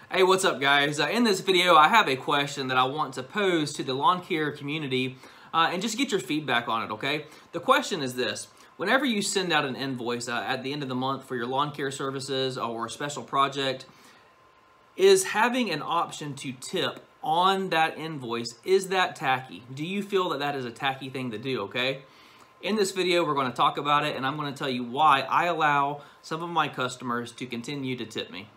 Hey, what's up guys? In this video, I have a question that I want to pose to the lawn care community and just get your feedback on it, okay? The question is this: whenever you send out an invoice at the end of the month for your lawn care services or a special project, is having an option to tip on that invoice, is that tacky? Do you feel that that is a tacky thing to do, okay? In this video, we're going to talk about it, and I'm going to tell you why I allow some of my customers to continue to tip me.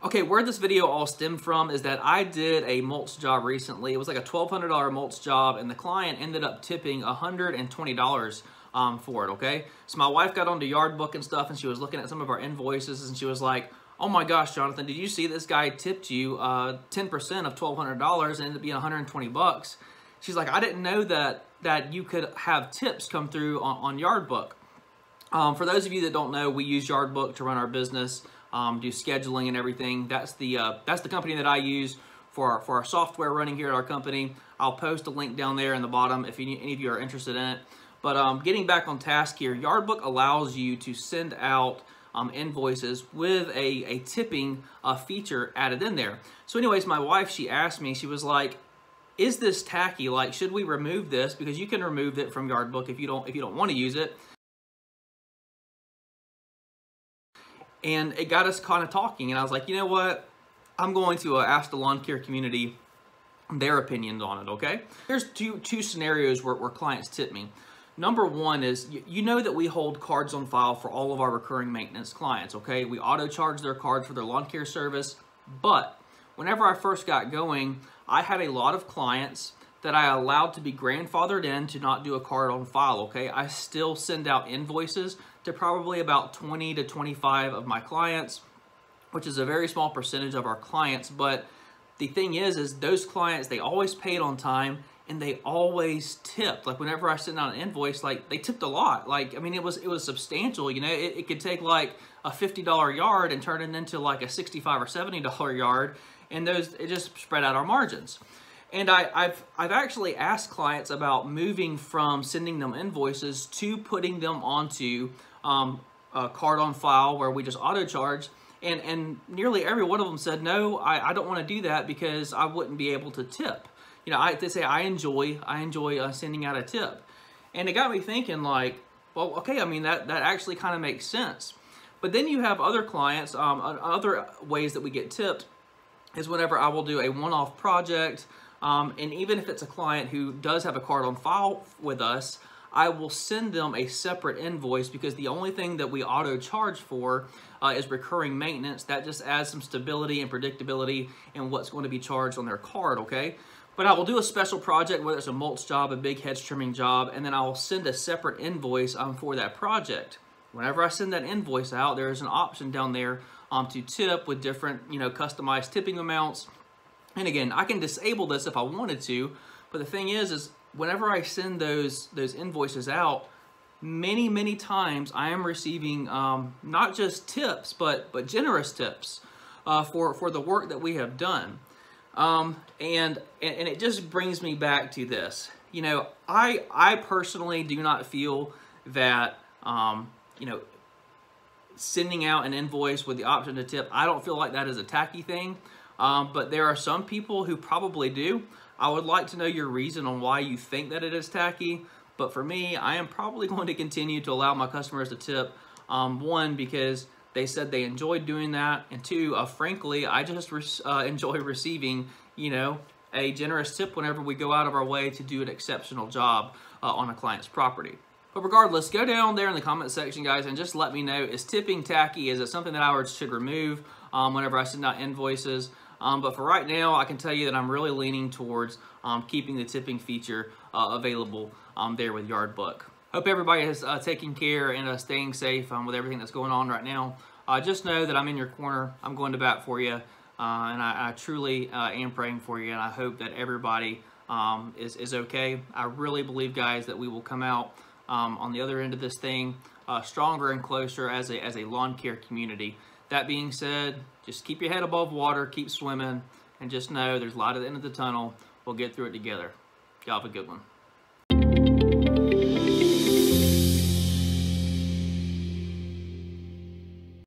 Okay, where this video all stemmed from is that I did a mulch job recently. It was like a $1,200 mulch job, and the client ended up tipping $120 for it, okay? So my wife got onto Yardbook and stuff, and she was looking at some of our invoices, and she was like, oh my gosh, Jonathan, did you see this guy tipped you 10% of $1,200 and ended up being 120 bucks? She's like, I didn't know that you could have tips come through on Yardbook. For those of you that don't know, we use Yardbook to run our business. Do scheduling and everything. That's the company that I use for our software running here at our company. I'll post a link down there in the bottom if any of you are interested in it. But getting back on task here, Yardbook allows you to send out invoices with a tipping feature added in there. So anyways, my wife, she asked me, she was like, is this tacky? Like, should we remove this? Because you can remove it from Yardbook if you don't want to use it. And it got us kind of talking, and I was like, you know what? I'm going to ask the lawn care community their opinions on it, okay? Here's two scenarios where clients tip me. Number one is, you know that we hold cards on file for all of our recurring maintenance clients, okay? We auto-charge their card for their lawn care service, but whenever I first got going, I had a lot of clients that I allowed to be grandfathered in to not do a card on file, okay? I still send out invoices to probably about 20 to 25 of my clients, which is a very small percentage of our clients. But the thing is those clients, they always paid on time and they always tipped. Like whenever I sent out an invoice, like they tipped a lot. Like, I mean, it was substantial, you know. It could take like a $50 yard and turn it into like a $65 or $70 yard, and it just spread out our margins. And I've actually asked clients about moving from sending them invoices to putting them onto a card on file where we just auto charge, and nearly every one of them said, no, I don't want to do that because I wouldn't be able to tip. You know, they say I enjoy sending out a tip. And it got me thinking, like, well, okay, I mean, that actually kind of makes sense. But then you have other clients, other ways that we get tipped is whenever I will do a one-off project. And even if it's a client who does have a card on file with us, I will send them a separate invoice because the only thing that we auto charge for is recurring maintenance. That just adds some stability and predictability in what's going to be charged on their card, okay? But I will do a special project, whether it's a mulch job, a big hedge trimming job, and then I will send a separate invoice for that project. Whenever I send that invoice out, there's an option down there to tip with different, you know, customized tipping amounts. And again, I can disable this if I wanted to, but the thing is whenever I send those invoices out, many times I am receiving not just tips, but generous tips for the work that we have done. And it just brings me back to this. You know, I personally do not feel that you know, sending out an invoice with the option to tip, I don't feel like that is a tacky thing. But there are some people who probably do. I would like to know your reason on why you think that it is tacky. But for me, I am probably going to continue to allow my customers to tip. One, because they said they enjoyed doing that. And two, frankly, I just enjoy receiving, you know, a generous tip whenever we go out of our way to do an exceptional job on a client's property. But regardless, go down there in the comment section, guys, and just let me know, is tipping tacky? Is it something that I should remove whenever I send out invoices? But for right now, I can tell you that I'm really leaning towards keeping the tipping feature available there with Yardbook. Hope everybody is taking care and staying safe with everything that's going on right now. Just know that I'm in your corner. I'm going to bat for you, and I truly am praying for you, and I hope that everybody is okay. I really believe, guys, that we will come out on the other end of this thing stronger and closer as a lawn care community. That being said, just keep your head above water, keep swimming, and just know there's light at the end of the tunnel. We'll get through it together. Y'all have a good one.